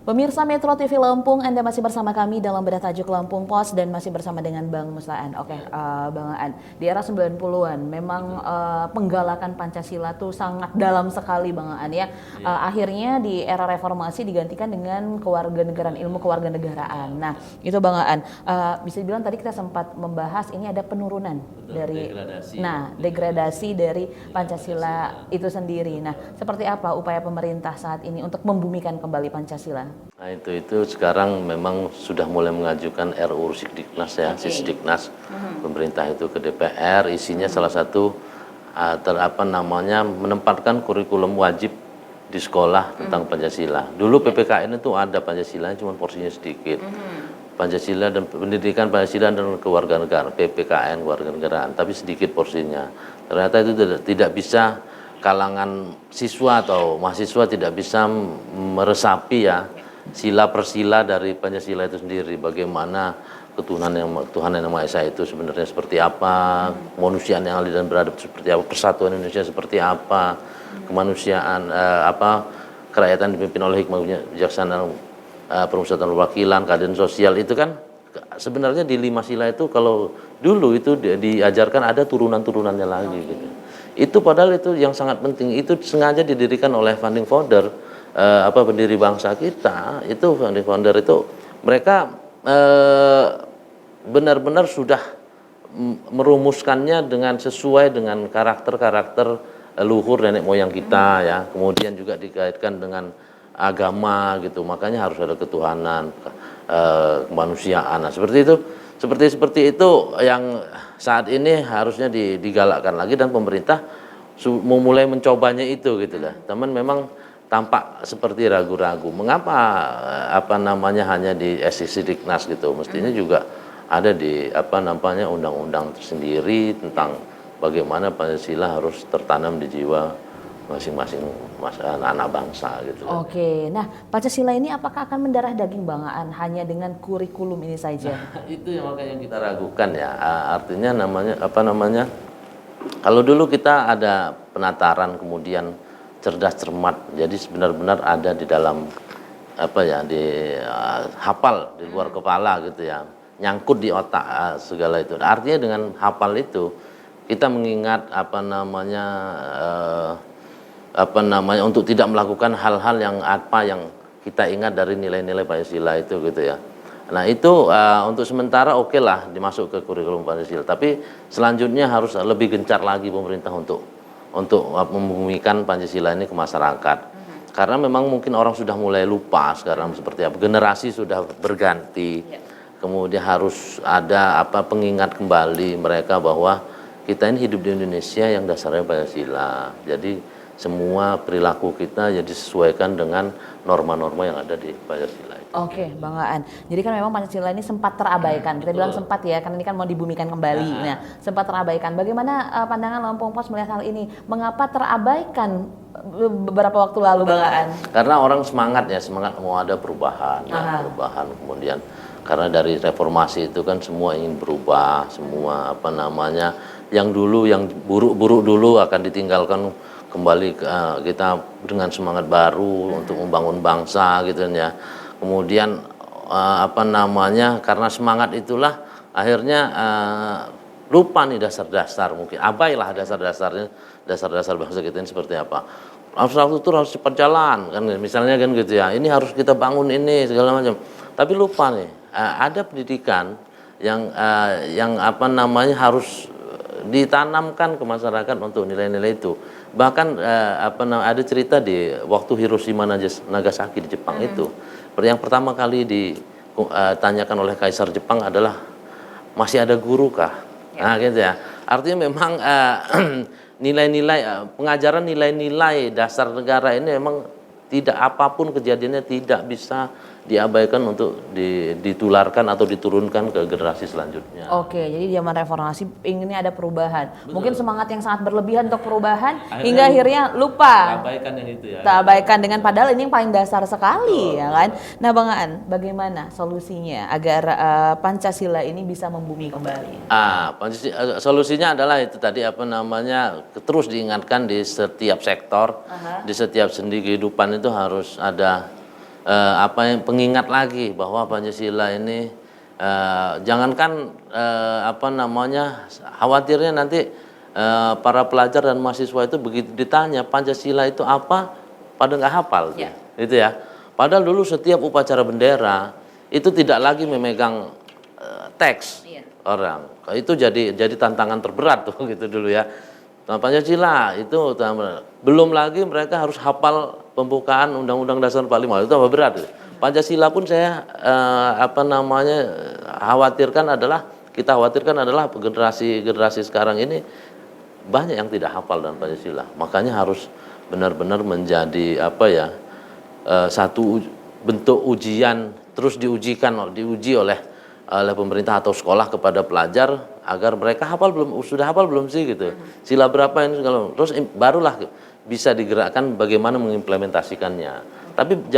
Pemirsa Metro TV Lampung, Anda masih bersama kami dalam bedah tajuk Lampung Pos dan masih bersama dengan Bang Muslaan. Oke, Bang Aan, di era 90-an memang penggalakan Pancasila tuh sangat dalam sekali Bang Aan ya. Akhirnya di era reformasi digantikan dengan kewarganegaraan, ilmu kewarganegaraan. Nah, itu Bang Aan, bisa dibilang tadi kita sempat membahas ini ada penurunan dari degradasi dari Pancasila itu sendiri. Nah, seperti apa upaya pemerintah saat ini untuk membumikan kembali Pancasila? Nah itu sekarang memang sudah mulai mengajukan RUU Sikdiknas ya, Sisdiknas pemerintah itu ke DPR, isinya salah satu menempatkan kurikulum wajib di sekolah tentang Pancasila. Dulu PPKN itu ada Pancasila, cuma porsinya sedikit. Pancasila dan pendidikan Pancasila dan kewarganegaraan, PPKN kewarganegaraan, tapi sedikit porsinya. Ternyata itu tidak bisa kalangan siswa atau mahasiswa tidak bisa meresapi ya sila persila dari Pancasila itu sendiri, bagaimana Tuhan yang Maha Esa itu sebenarnya seperti apa, kemanusiaan yang adil dan beradab seperti apa, persatuan Indonesia seperti apa, kemanusiaan kerakyatan dipimpin oleh hikmah bijaksana, permusatan perwakilan, keadilan sosial, itu kan sebenarnya di 5 sila itu kalau dulu itu diajarkan ada turunan-turunannya lagi gitu. Itu padahal itu yang sangat penting, itu sengaja didirikan oleh founding father, pendiri bangsa kita, itu founding founder itu mereka benar-benar sudah merumuskannya dengan sesuai dengan karakter-karakter luhur nenek moyang kita ya, kemudian juga dikaitkan dengan agama gitu, makanya harus ada ketuhanan, kemanusiaan. Nah, seperti itu yang saat ini harusnya digalakkan lagi, dan pemerintah mulai mencobanya itu gitu lah. Teman memang tampak seperti ragu-ragu. Mengapa hanya di Sisdiknas gitu? Mestinya juga ada di undang-undang tersendiri tentang bagaimana Pancasila harus tertanam di jiwa masing-masing anak bangsa gitu. Oke, nah Pancasila ini apakah akan mendarah daging Bang Aan hanya dengan kurikulum ini saja? Itu yang makanya kita ragukan ya. Artinya kalau dulu kita ada penataran, kemudian cerdas cermat, jadi benar-benar ada di dalam hafal di luar kepala gitu ya, nyangkut di otak segala itu. Artinya dengan hafal itu kita mengingat untuk tidak melakukan hal-hal yang kita ingat dari nilai-nilai Pancasila itu gitu ya. Nah itu untuk sementara oke lah dimasuk ke kurikulum Pancasila, tapi selanjutnya harus lebih gencar lagi pemerintah untuk membumikan Pancasila ini ke masyarakat. Karena memang mungkin orang sudah mulai lupa sekarang seperti apa, generasi sudah berganti. Kemudian harus ada pengingat kembali mereka bahwa kita ini hidup di Indonesia yang dasarnya Pancasila. Jadi semua perilaku kita jadi disesuaikan dengan norma-norma yang ada di Pancasila. Oke, Bang Aan. Jadi kan memang Pancasila ini sempat terabaikan. Kita bilang sempat ya, karena ini kan mau dibumikan kembali. Nah, sempat terabaikan. Bagaimana pandangan Lampung Pos melihat hal ini? Mengapa terabaikan beberapa waktu lalu, Bang Aan? Karena orang semangat mau ada perubahan, kemudian karena dari reformasi itu kan semua ingin berubah, semua yang dulu yang buruk-buruk dulu akan ditinggalkan, kembali kita dengan semangat baru untuk membangun bangsa gitu ya. Kemudian karena semangat itulah akhirnya lupa nih dasar-dasar, mungkin abailah dasar-dasar bangsa kita ini seperti apa. Infrastruktur harus cepat jalan kan misalnya kan gitu ya. Ini harus kita bangun ini segala macam. Tapi lupa nih ada pendidikan yang harus ditanamkan ke masyarakat untuk nilai-nilai itu. Bahkan ada cerita di waktu Hiroshima Nagasaki di Jepang itu, yang pertama kali ditanyakan oleh Kaisar Jepang adalah masih ada guru kah? Nah gitu ya. Artinya memang pengajaran nilai-nilai dasar negara ini memang tidak, apapun kejadiannya tidak bisa diabaikan untuk ditularkan atau diturunkan ke generasi selanjutnya. Oke, jadi zaman reformasi inginnya ada perubahan. Betul. Mungkin semangat yang sangat berlebihan untuk perubahan hingga akhirnya lupa. Terabaikan yang itu ya. Terabaikan dengan padahal ini yang paling dasar sekali. Betul, ya kan. Nah, Bang Aan, bagaimana solusinya agar Pancasila ini bisa membumi kembali? Solusinya adalah itu tadi terus diingatkan di setiap sektor, di setiap sendi kehidupan itu harus ada pengingat lagi bahwa Pancasila ini jangankan khawatirnya nanti para pelajar dan mahasiswa itu begitu ditanya Pancasila itu apa, pada nggak hafal, gitu ya. Padahal dulu setiap upacara bendera itu tidak lagi memegang teks orang. Itu jadi tantangan terberat tuh gitu dulu ya. Nah, Pancasila itu belum lagi mereka harus hafal pembukaan Undang-Undang Dasar 45, itu apa berat. Pancasila pun saya kita khawatirkan adalah generasi sekarang ini banyak yang tidak hafal dengan Pancasila. Makanya harus benar-benar menjadi satu bentuk ujian, terus diuji oleh pemerintah atau sekolah kepada pelajar agar mereka sudah hafal belum sih gitu. Sila berapa ini segala, terus barulah bisa digerakkan bagaimana mengimplementasikannya. Tapi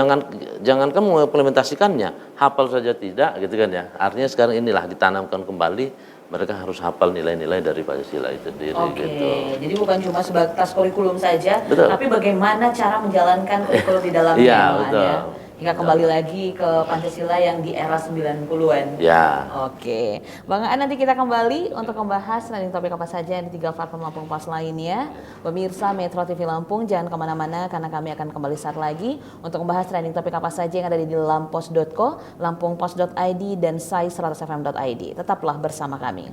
jangankan mengimplementasikannya, hafal saja tidak gitu kan ya. Artinya sekarang inilah ditanamkan kembali, mereka harus hafal nilai-nilai dari Pancasila itu sendiri. Oke, gitu. jadi bukan cuma sebatas kurikulum saja, Betul. tapi bagaimana cara menjalankan kurikulum di dalamnya. Iya, Bang An, betul. ya. Hingga kembali lagi ke Pancasila yang di era 90-an. Ya. Oke, Bang Aan, nanti kita kembali untuk membahas trending topik apa saja di 3 platform Lampung Pos lainnya. Pemirsa Metro TV Lampung, jangan kemana-mana karena kami akan kembali saat lagi untuk membahas trending topik apa saja yang ada di lampos.co, lampungpos.id, dan sai100fm.id. Tetaplah bersama kami.